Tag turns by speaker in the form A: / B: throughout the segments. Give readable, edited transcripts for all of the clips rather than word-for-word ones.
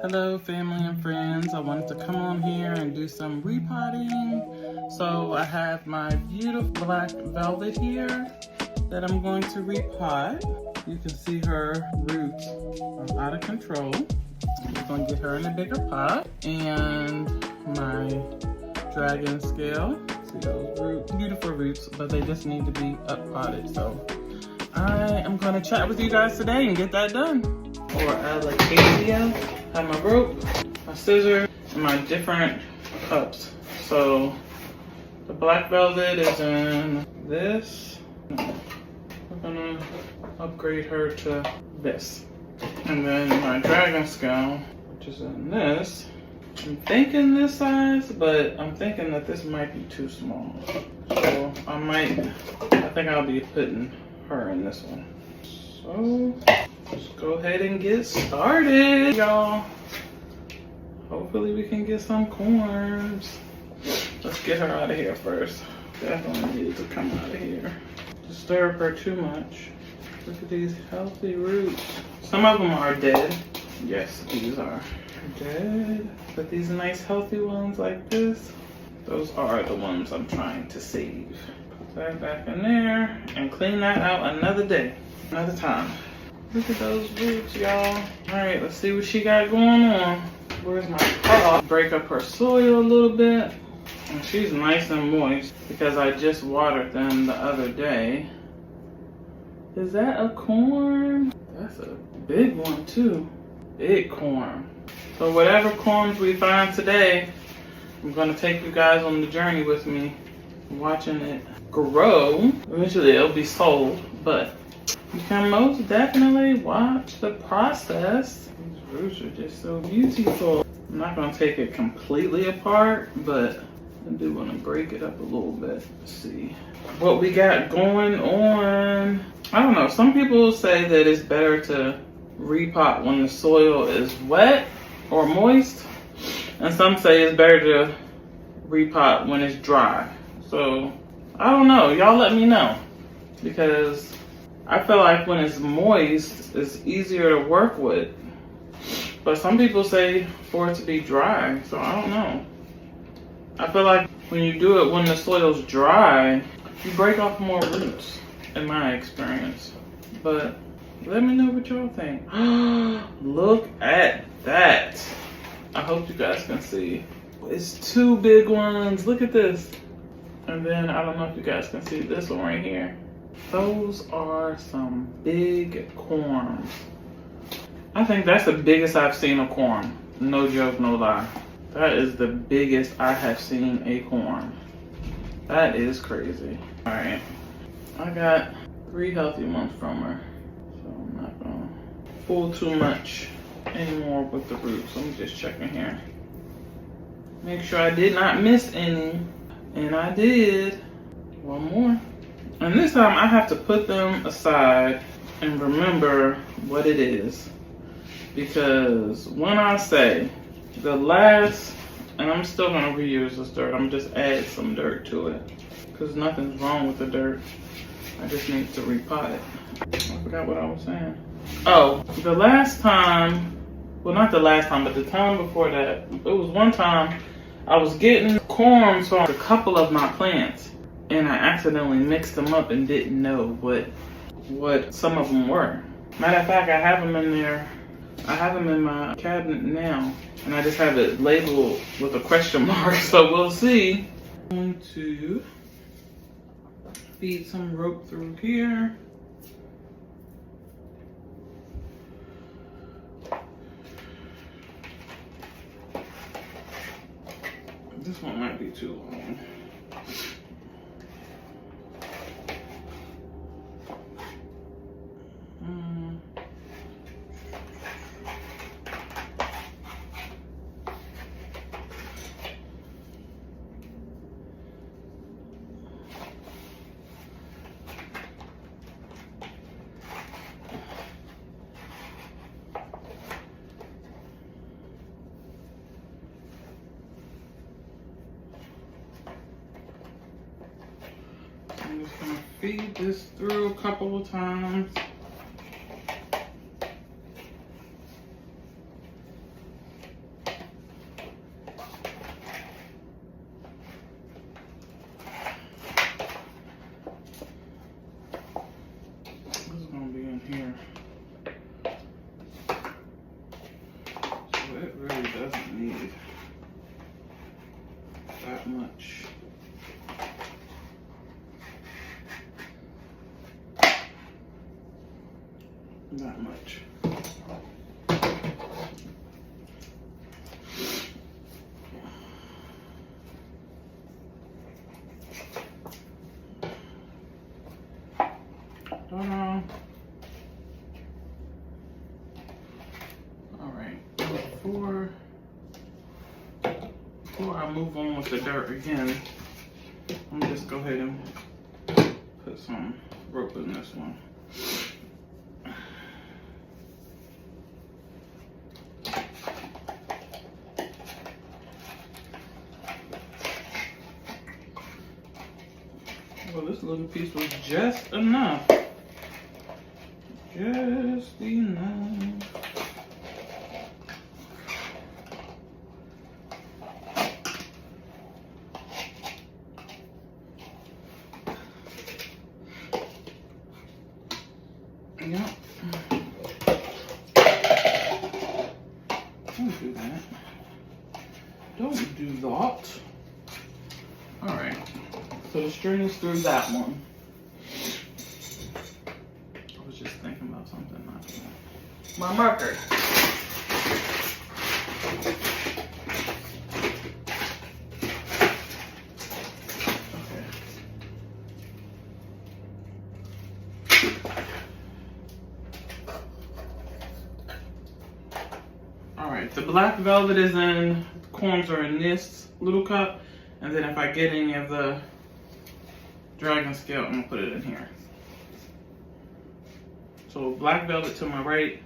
A: Hello family and friends, I wanted to come on here and do some repotting. So I have my beautiful black velvet here that I'm going to repot. You can see her roots are out of control. I'm going to get her in a bigger pot. And my dragon scale, see those roots, beautiful roots, but they just need to be up potted. So I am going to chat with you guys today and get that done. Or Alocasia. I have my rope, my scissors, and my different cups. So the black velvet is in this. We're gonna upgrade her to this. And then my dragon scale, which is in this. I'm thinking this size, but I'm thinking that this might be too small. So I think I'll be putting her in this one. So let's go ahead and get started, y'all. Hopefully we can get some corms. Let's get her out of here first. Definitely need to come out of here. Disturb her too much. Look at these healthy roots. Some of them are dead. Yes, these are dead. But these nice healthy ones like this, those are the ones I'm trying to save. Put that back in there and clean that out another day, another time. Look at those roots, y'all. All right, let's see what she got going on. Where's my pot? Break up her soil a little bit. And she's nice and moist because I just watered them the other day. Is that a corm? That's a big one too. Big corm. So whatever corms we find today, I'm gonna take you guys on the journey with me, watching it grow. Eventually it'll be sold, but you can most definitely watch the process. These roots are just so beautiful. I'm not gonna take it completely apart, but I do want to break it up a little bit. Let's see what we got going on. I don't know. Some people say that it's better to repot when the soil is wet or moist, and some say it's better to repot when it's dry. So I don't know. Y'all let me know, because I feel like when it's moist, it's easier to work with. But some people say for it to be dry, so I don't know. I feel like when you do it when the soil's dry, you break off more roots, in my experience. But let me know what y'all think. Look at that. I hope you guys can see. It's two big ones. Look at this. And then I don't know if you guys can see this one right here. Those are some big corms. I think that's the biggest I've seen a corm. No joke, no lie. That is the biggest I have seen a corm. That is crazy. All right, I got 3 healthy ones from her. So I'm not gonna pull too much anymore with the roots. Let me just check in here. Make sure I did not miss any. And I did. One more. And this time I have to put them aside and remember what it is. Because when I say the last, and I'm still gonna reuse this dirt, I'm just add some dirt to it. Because nothing's wrong with the dirt. I just need to repot it. I forgot what I was saying. Oh, the last time, well not the last time, but the time before that, it was one time I was getting corms from a couple of my plants. And I accidentally mixed them up and didn't know what some of them were. Matter of fact, I have them in there. I have them in my cabinet now, and I just have it labeled with a question mark, so we'll see. I'm going to feed some rope through here. This one might be too long. I'm just gonna feed this through a couple of times. Not much. All right, before I move on with the dirt again, I'm gonna just go ahead and put some rope in this one. Well, this little piece was just enough. Just enough. Yep. Don't do that. Don't do that. Alright. So the string is through that one. I was just thinking about something. Not that. My marker. Alright, the black velvet is in, corms are in this little cup, and then if I get any of the dragon scale, I'm gonna put it in here. So black velvet to my right,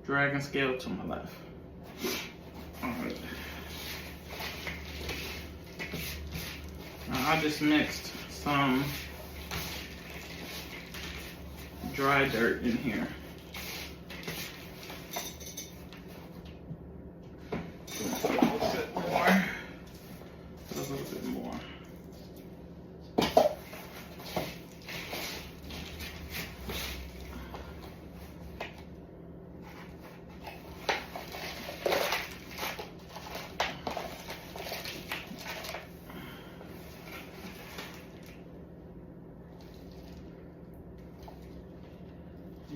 A: dragon scale to my left. Alright. Now I just mixed some dry dirt in here.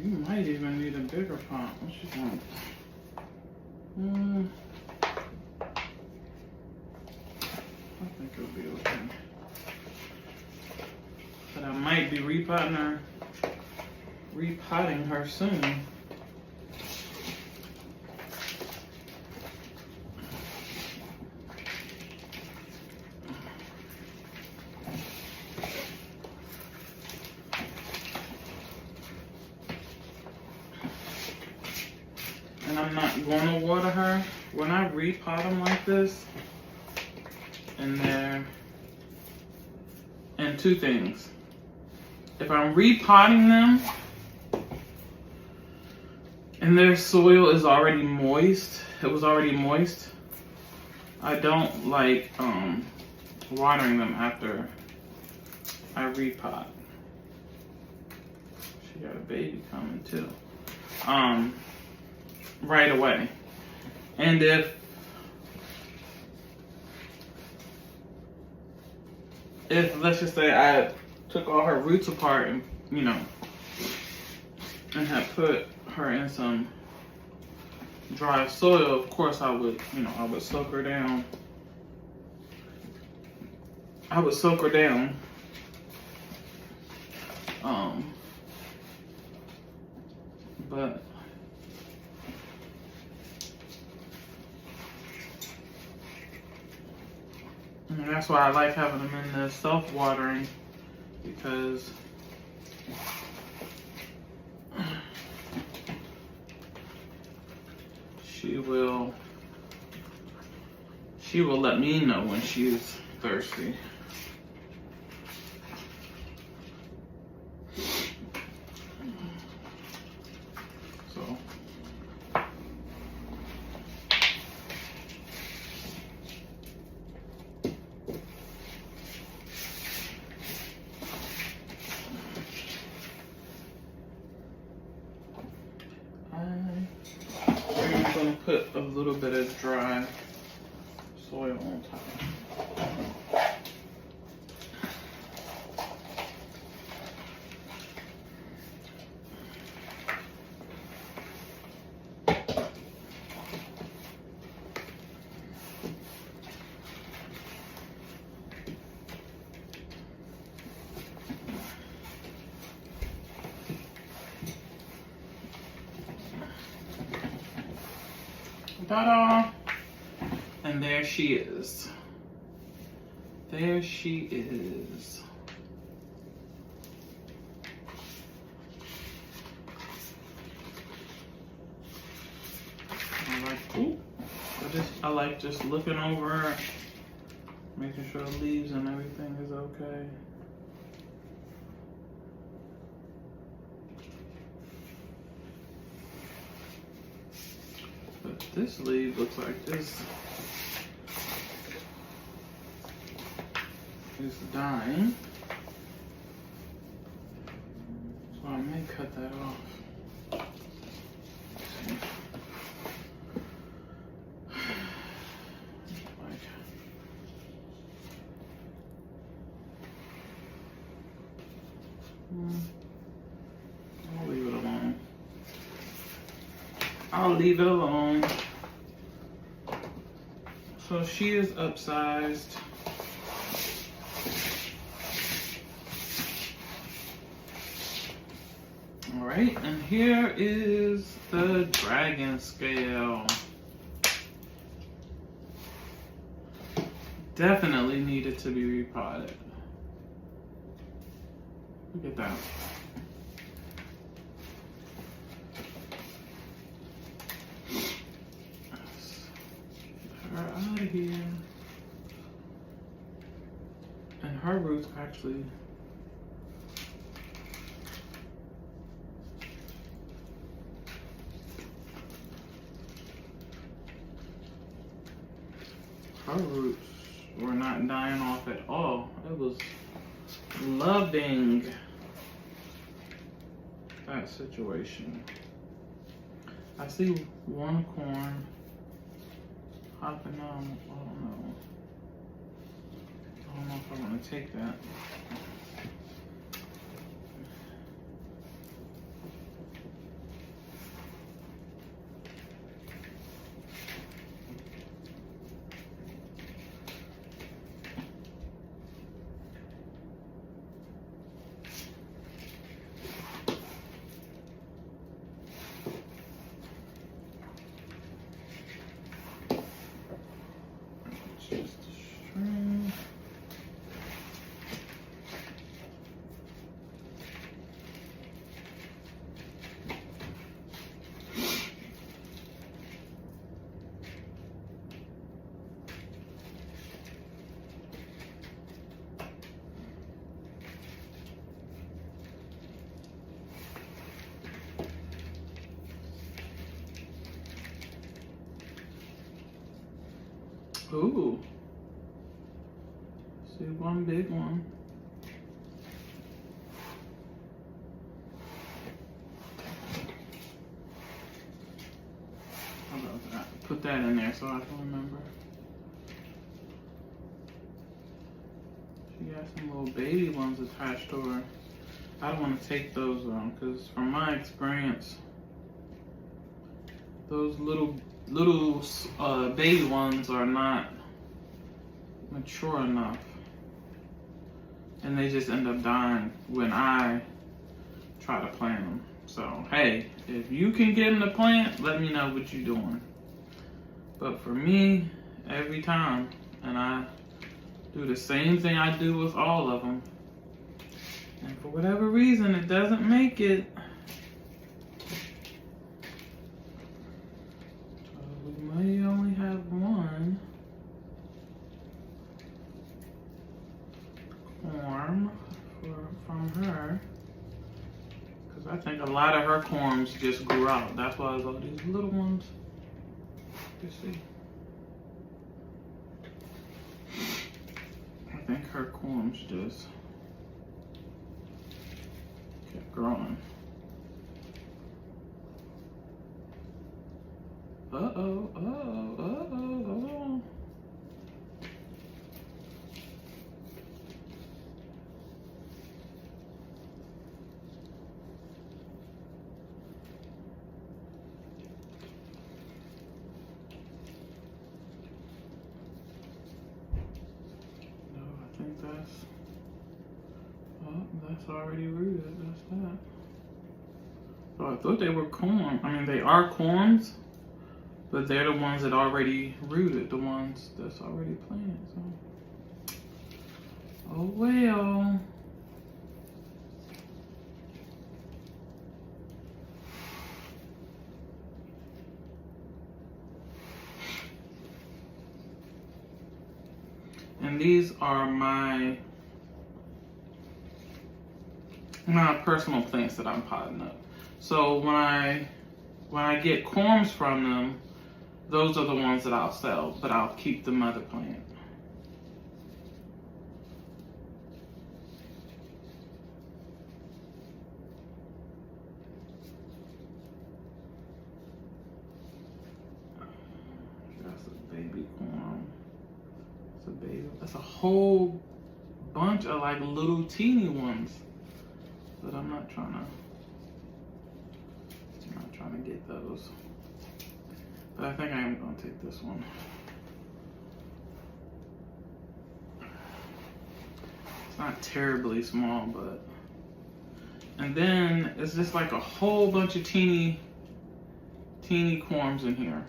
A: You might even need a bigger pot. What you want? I think it'll be okay. But I might be repotting her soon. And I'm not going to water her. When I repot them like this, and two things. If I'm repotting them and their soil is already moist, it was already moist, I don't like watering them after I repot. She got a baby coming too. Right away. And if let's just say I took all her roots apart and and had put her in some dry soil, of course I would soak her down. But and that's why I like having them in the self-watering, because she will let me know when she's thirsty. So I'm going to put a little bit of dry soil on top. Ta-da! And there she is. There she is. I like just looking over her, making sure the leaves and everything is okay. But this leaf looks like this is dying. So I may cut that off. I'll leave it alone. I'll leave it alone. So she is upsized. All right, and here is the dragon scale. Definitely needed to be repotted. Look at that. Get her out of here. And her roots actually were not dying off at all. It was loving that situation. I see one corn hopping on. I don't know if I want to take that. Ooh. See one big one. How about that? Put that in there so I can remember. She got some little baby ones attached to her. I don't want to take those on because from my experience, those little baby ones are not mature enough, and they just end up dying when I try to plant them. So hey, if you can get them to plant, let me know what you're doing. But for me, every time, and I do the same thing I do with all of them, and for whatever reason it doesn't make it. We only have one corm from her, because I think a lot of her corms just grew out. That's why there's all these little ones. You see, I think her corms just kept growing. Uh-oh, uh-oh, uh-oh, uh-oh. No, I think that's already rooted. That's that. So I thought they were corn. I mean, they are corms. But they're the ones that already rooted, the ones that's already planted. So, oh well. And these are my personal plants that I'm potting up. So when I get corms from them, those are the ones that I'll sell, but I'll keep the mother plant. That's a baby corm. It's a baby. That's a whole bunch of like little teeny ones. But I'm not trying to get those. But I think I am gonna take this one. It's not terribly small, but. And then it's just like a whole bunch of teeny corms in here.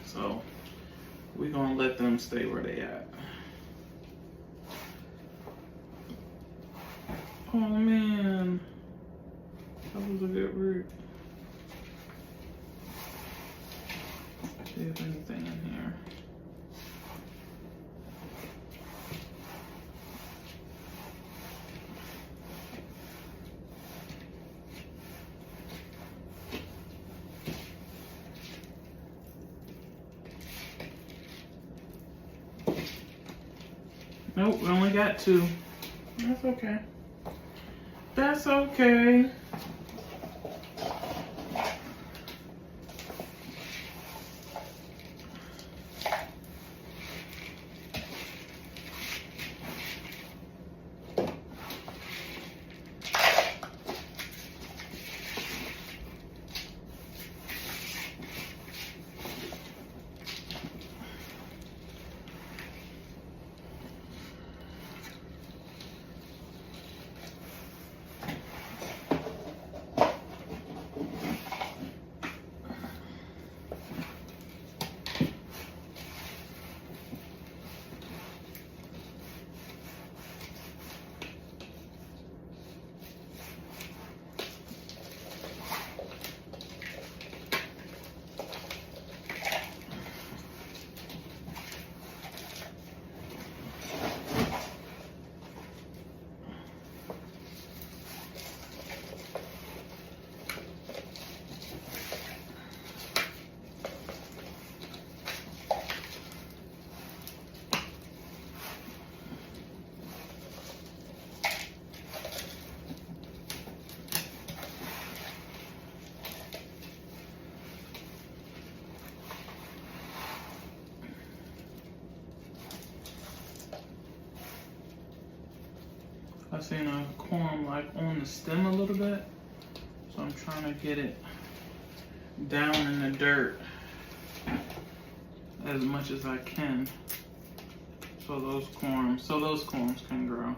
A: So we're gonna let them stay where they at. Oh man, that was a good root. See if anything in here. Nope, we only got 2. That's okay. That's okay. I've seen a corm like on the stem a little bit, so I'm trying to get it down in the dirt as much as I can so those corms can grow.